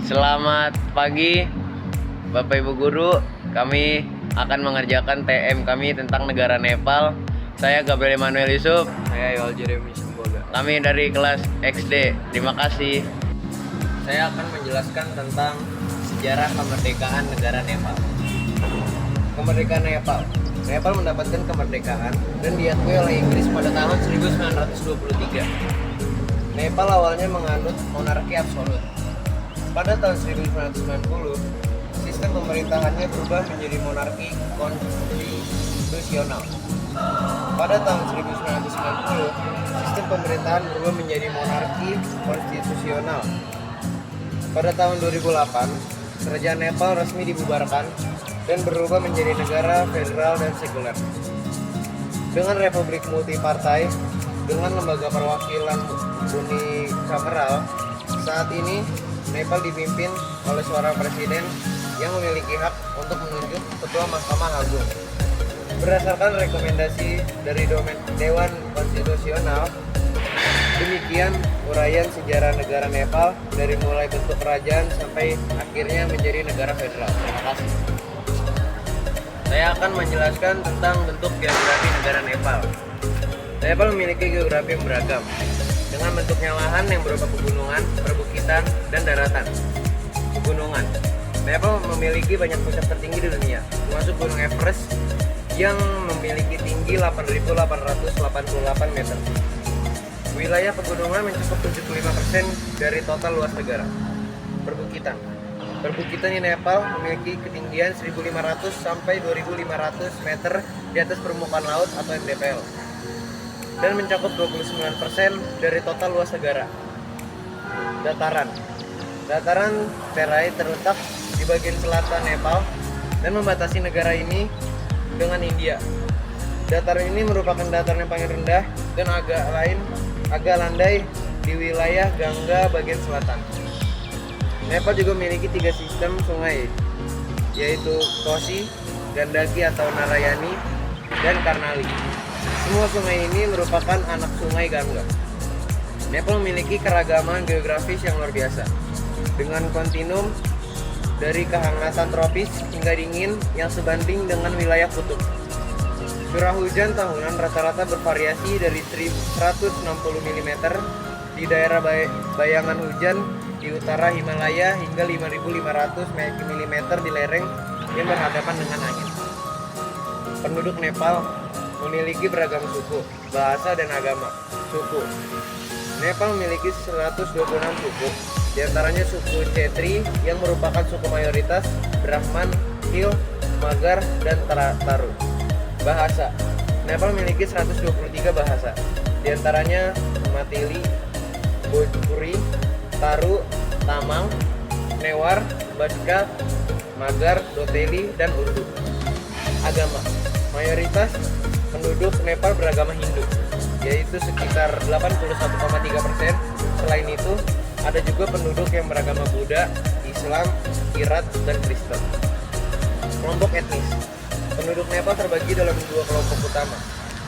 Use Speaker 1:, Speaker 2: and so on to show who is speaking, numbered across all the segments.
Speaker 1: Selamat pagi Bapak Ibu Guru. Kami akan mengerjakan TM kami tentang negara Nepal. Saya Gabriel Emmanuel Yusuf.
Speaker 2: Saya Yoel Jeremy Semboga.
Speaker 1: Kami dari kelas XD. Terima kasih.
Speaker 2: Saya akan menjelaskan tentang sejarah kemerdekaan negara Nepal. Kemerdekaan Nepal. Nepal mendapatkan kemerdekaan dan diakui oleh Inggris pada tahun 1923. Nepal awalnya menganut monarki absolut. Pada tahun 1990, sistem pemerintahannya berubah menjadi monarki konstitusional. Pada tahun 1990, sistem pemerintahan berubah menjadi monarki konstitusional. Pada tahun 2008, kerajaan Nepal resmi dibubarkan dan berubah menjadi negara federal dan sekuler. Dengan republik multipartai, dengan lembaga perwakilan unikameral, saat ini Nepal dipimpin oleh seorang presiden yang memiliki hak untuk menunjuk ketua Mahkamah Agung. Berdasarkan rekomendasi dari Dewan Konstitusional, demikian uraian sejarah negara Nepal dari mulai bentuk kerajaan sampai akhirnya menjadi negara federal. Terima kasih. Saya akan menjelaskan tentang bentuk geografi negara Nepal. Nepal memiliki geografi yang beragam, dengan bentuknya lahan yang berupa pegunungan, perbukitan, dan daratan. Pegunungan. Nepal memiliki banyak puncak tertinggi di dunia, termasuk Gunung Everest yang memiliki tinggi 8.888 meter. Wilayah pegunungan mencakup 75% dari total luas negara. Perbukitan. Perbukitan di Nepal memiliki ketinggian 1.500 sampai 2.500 meter di atas permukaan laut atau MDPL dan mencakup 29% dari total luas negara. Dataran. Dataran Terai terletak di bagian selatan Nepal dan membatasi negara ini dengan India. Dataran ini merupakan dataran yang paling rendah dan agak landai di wilayah Gangga bagian selatan. Nepal juga memiliki 3 sistem sungai, yaitu Kosi, Gandaki atau Narayani, dan Karnali. Semua sungai ini merupakan anak sungai Gangga. Nepal memiliki keragaman geografis yang luar biasa, dengan kontinum dari kehangatan tropis hingga dingin yang sebanding dengan wilayah kutub. Curah hujan tahunan rata-rata bervariasi dari 160 mm di daerah bayangan hujan di utara Himalaya hingga 5.500 mm di lereng yang berhadapan dengan angin. Penduduk Nepal memiliki beragam suku, bahasa, dan agama. Suku. Nepal memiliki 126 suku, di antaranya suku Chetri yang merupakan suku mayoritas, Brahman, Bhil, Magar, dan Taru. Bahasa. Nepal memiliki 123 bahasa, di antaranya Matili, Bhojpuri, Taru, Tamang, Newar, Bajka, Magar, Doteli, dan Urdu. Agama. Mayoritas penduduk Nepal beragama Hindu, yaitu sekitar 81,3%. Selain itu, ada juga penduduk yang beragama Buddha, Islam, Kirat, dan Kristen. Kelompok etnis. Penduduk Nepal terbagi dalam 2 kelompok utama,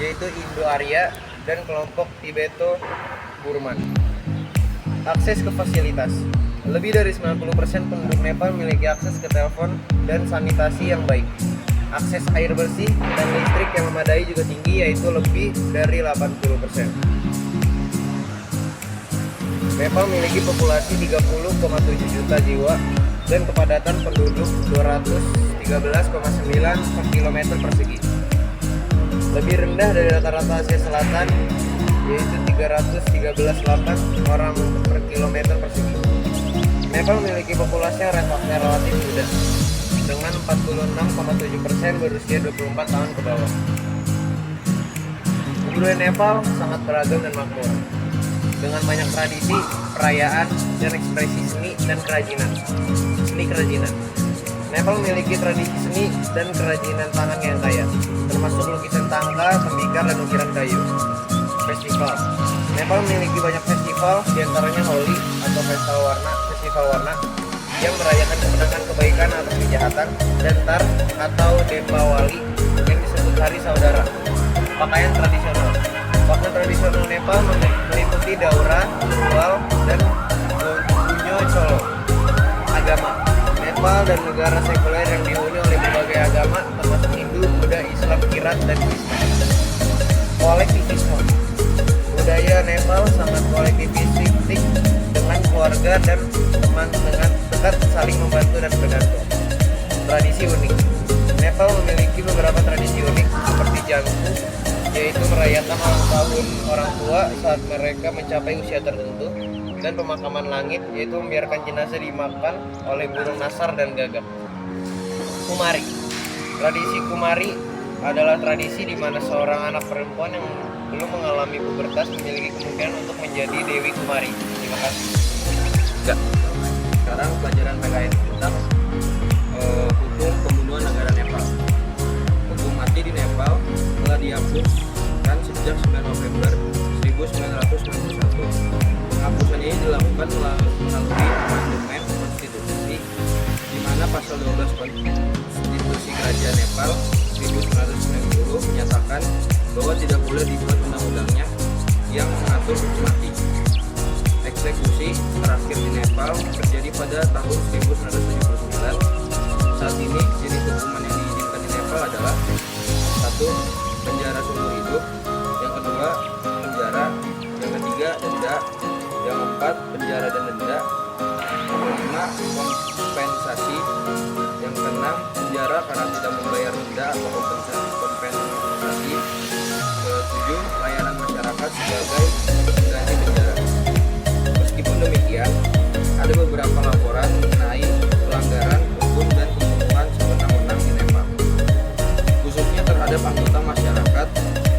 Speaker 2: yaitu Indo-Arya dan kelompok Tibeto-Burman. Akses ke fasilitas. Lebih dari 90% penduduk Nepal memiliki akses ke telepon dan sanitasi yang baik. Akses air bersih dan listrik yang memadai juga tinggi, yaitu lebih dari 80%. Nepal memiliki populasi 30,7 juta jiwa dan kepadatan penduduk 213,9 per kilometer persegi. Lebih rendah dari rata-rata Asia Selatan, yaitu 313,8 orang per kilometer persegi. Nepal memiliki populasi yang relatif muda, dengan 46,7% berusia 24 tahun ke bawah. Kebudayaan Nepal sangat beragam dan makmur, dengan banyak tradisi, perayaan, dan ekspresi seni dan kerajinan. Nepal memiliki tradisi seni dan kerajinan tangan yang kaya, termasuk lukisan tangka, tembikar, dan ukiran kayu. Festival. Nepal memiliki banyak festival, diantaranya Holi atau festival warna yang merayakan kemenangan kebaikan atas kejahatan, dan Tar atau Deepawali yang disebut Hari Saudara. Pakaian tradisional. Pakaian tradisional Nepal meliputi daura, tual, dan gunyo cholo. Nepal dan negara sekuler yang dihuni oleh berbagai agama termasuk Hindu, Buddha, Islam, Kirat, dan Kristen. Kolektivisme. Budaya Nepal sangat kolektivistik dengan keluarga dan teman dengan dekat saling membantu dan bergantung. Tradisi unik. Nepal memiliki beberapa tradisi unik seperti jangku, yaitu merayakan ulang tahun orang tua saat mereka mencapai usia tertentu, dan pemakaman langit, yaitu membiarkan jenazah dimakan oleh burung nasar dan gagak. Kumari. Tradisi kumari adalah tradisi di mana seorang anak perempuan yang belum mengalami pubertas memiliki kemungkinan untuk menjadi Dewi Kumari. Terima kasih.
Speaker 1: Enggak.
Speaker 2: Sekarang pelajaran PKN tentang hukum pembunuhan negara Nepal. Hukum mati di Nepal telah dihapuskan sejak 9 November 1991. Penghapusan ini dilakukan melalui amandemen konstitusi, di mana pasal 12 konstitusi kerajaan Nepal 1990 menyatakan bahwa tidak boleh dibuat undang-undangnya yang mengatur hukum mati. Eksekusi terakhir di Nepal terjadi pada tahun 1979. Saat ini jenis hukuman yang diizinkan di Nepal adalah 1. Penjara seumur hidup, yang kedua penjara, yang ketiga denda, yang keempat penjara dan denda, yang kelima kompensasi, yang keenam penjara karena tidak membayar denda atau kompensasi, ketujuh layanan masyarakat sebagai pengganti penjara. Meskipun demikian, ada beberapa laporan mengenai pelanggaran hukum dan pembunuhan sewenang-wenang di Nepal, khususnya terhadap anggota masyarakat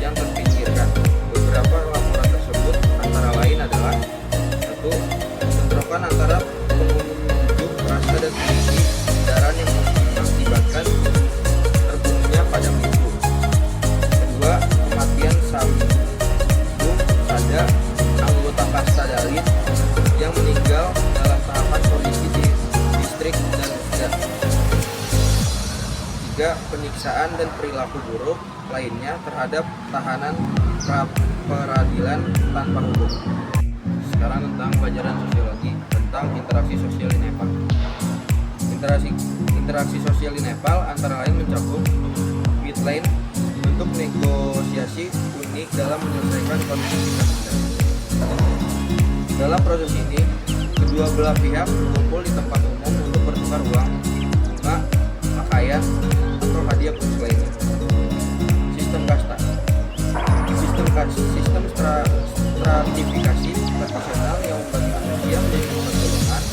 Speaker 2: yang terpinggirkan. Beberapa laporan tersebut antara lain adalah 1. Bentrokan antara pengunjuk rasa dan polisi, kendaraan yang mengakibatkan terbunuhnya Padang Minggu. 2. Kematian Sambu Sada, anggota kasta Dalit yang meninggal dalam tahapan polisi di distrik dan 3. Penyiksaan dan perilaku buruk lainnya terhadap tahanan peradilan tanpa hukum. Sekarang tentang pelajaran sosiologi tentang interaksi sosial di Nepal. Interaksi sosial di Nepal antara lain mencakup Wetline untuk negosiasi unik dalam menyelesaikan konflik. Dalam proses ini, kedua belah pihak berkumpul di tempat umum untuk bertukar uang, bunga, pakaian, atau hadiah khusus lainnya. Sistem kasta. Sistem stratifikasi profesional yang membagi manusia menjadi 4 golongan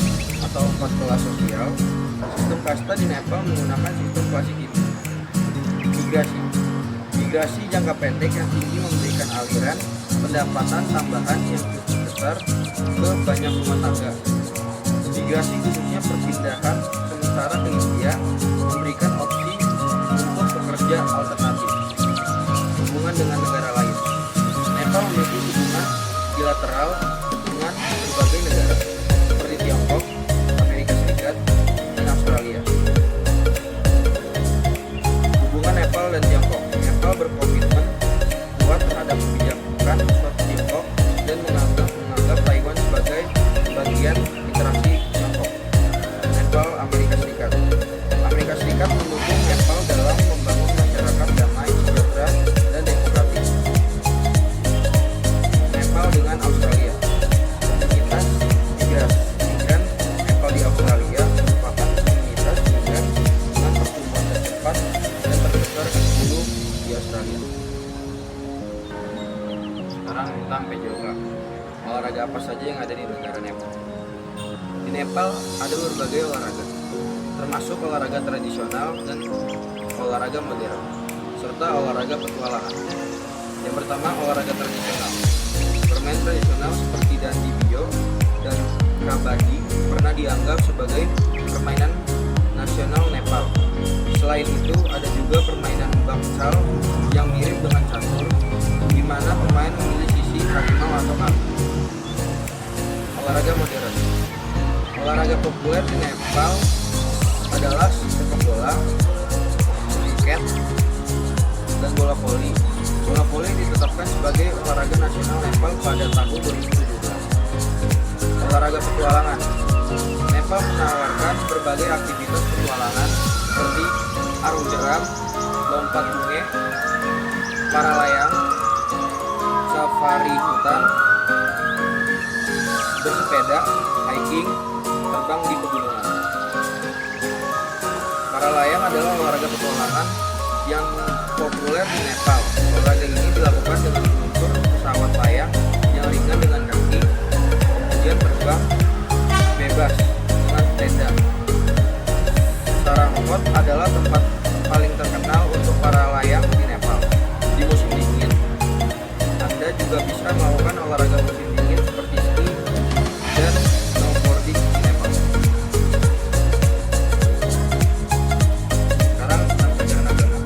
Speaker 2: atau 4 kelas sosial. Sistem kasta di Nepal menggunakan sistem klasifikasi. Migrasi jangka pendek yang tinggi memberikan aliran pendapatan tambahan yang cukup besar ke banyak rumah tangga. Migrasi khususnya perpindahan sementara ke India memberikan opsi untuk pekerja alternatif. Hubungan dengan negara lain. Nepal memiliki hubungan bilateral dengan berbagai negara seperti Tiongkok, Amerika Serikat, dan Australia. Hubungan Nepal dan Tiongkok. Nepal berkomitmen kuat terhadap kebijakan suatu Tiongkok dan menganggap Taiwan sebagai bagian interaksi Tiongkok. Nepal, Amerika Serikat. Amerika Serikat mendukung Nepal dalam membangun masyarakat damai, sejahtera, dan demokratis. Nepal dengan Australia. Komunitas migran Nepal di Australia merupakan komunitas migran dengan pertumbuhan tercepat dan terbesar ke-10 di Australia. Sekarang tentang PJOK. Olahraga apa saja yang ada di negara Nepal? Di Nepal ada berbagai olahraga, termasuk olahraga tradisional dan olahraga modern, serta olahraga petualangan. Yang pertama, olahraga tradisional. Permainan tradisional seperti dandi bio dan kabaddi pernah dianggap sebagai permainan nasional Nepal. Selain itu, ada juga permainan bangsal yang mirip dengan catur, di mana pemain memilih sisi harimau atau api. Olahraga modern. Olahraga populer di Nepal adalah sepak bola, kriket, dan bola voli. Bola voli ditetapkan sebagai olahraga nasional Nepal pada tahun 2017. Olahraga petualangan.
Speaker 3: Nepal menawarkan berbagai aktivitas petualangan seperti arung jeram, lompat bunge, para layang, safari hutan, bersepeda, hiking, terbang di pegunungan. Para layang adalah olahraga petualangan yang populer di Nepal. Olahraga ini dilakukan dengan meluncur pesawat layang yang ringan dengan kaki, kemudian terbang bebas dengan tenda. Sarangkot adalah tempat paling terkenal untuk para layang di Nepal. Di musim dingin, Anda juga bisa melakukan olahraga musim dingin seperti ski dan snowboarding di Nepal. Sekarang tentang ajaran agama,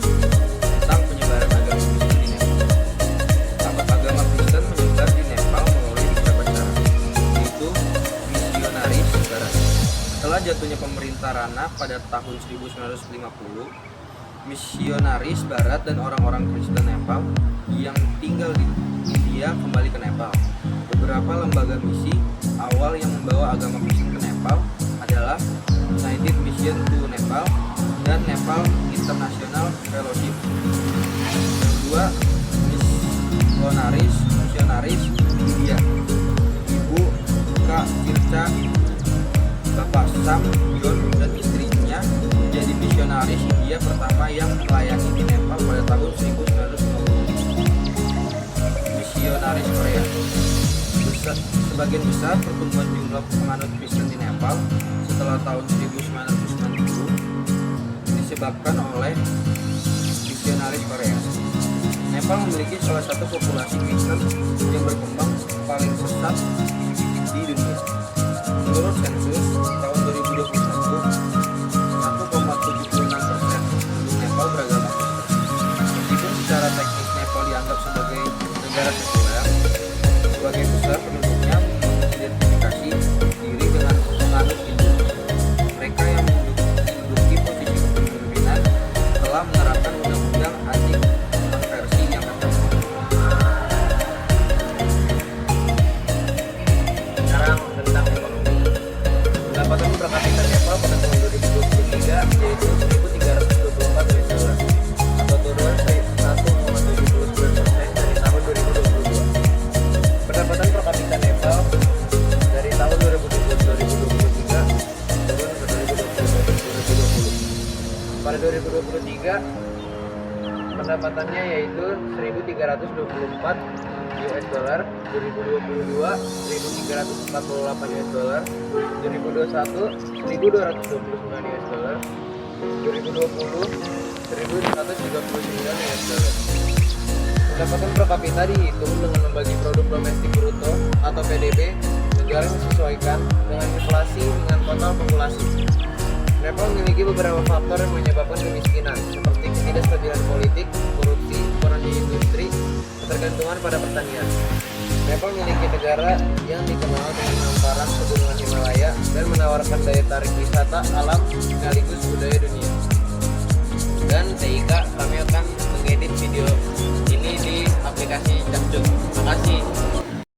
Speaker 3: tentang penyebaran agama Kristen di Nepal. Agama Kristen menyebar di Nepal melalui beberapa cara, yaitu misionaris barat. Setelah jatuhnya pemerintah Rana pada tahun 1950, misionaris barat dan orang-orang Kristen Nepal yang tinggal di India kembali ke Nepal. Beberapa lembaga misi awal yang membawa agama Kristen ke Nepal adalah United Mission to Nepal dan Nepal International Fellowship. Kedua, misionaris India, Ibu K. Circa, Bapak Sam John dan istrinya menjadi misionaris India pertama yang melayani di Nepal pada tahun 1950. Misionaris Korea. Sebagian besar pertumbuhan jumlah penganut Kristen di Nepal setelah tahun 1990 disebabkan oleh misionaris Korea. Nepal memiliki salah satu populasi Kristen yang berkembang paling pesat di dunia. Menurut sensus tahun 2021, 1,76% penduduk Nepal beragama Kristen. Meskipun secara teknis Nepal dianggap sebagai negara sekuler, sebagian besar penduduknya mengidentifikasi diri dengan penganut Hindu. Mereka yang menduduki posisi kepemimpinan telah menerapkan undang-undang anti konversi yang ketat.
Speaker 2: Sekarang tentang ekonomi. Pendapatan per kapita Nepal pada tahun 2023 yaitu 1.324 US dollar atau turun 1,79% dari tahun 2022. Pendapatan per kapita Nepal dari tahun 2020 ke 2023 turun ke 2020. Pada 2023 pendapatannya yaitu 1.324 US dollar, 2022 1.348 US dollar, 2021 1.229 US dollar, 2020 1.139 US dollar. Pendapatan per kapita dihitung dengan membagi produk domestik bruto atau PDB negara yang disesuaikan dengan inflasi dengan total populasi. Nepal memiliki beberapa faktor yang menyebabkan kemiskinan, seperti ketidakstabilan politik, korupsi, peran di industri, ketergantungan pada pertanian. Nepal memiliki negara yang dikenal dengan hamparan pegunungan Himalaya dan menawarkan daya tarik wisata alam sekaligus budaya dunia. Dan TIK kami akan mengedit video ini di aplikasi Capcut. Terima kasih.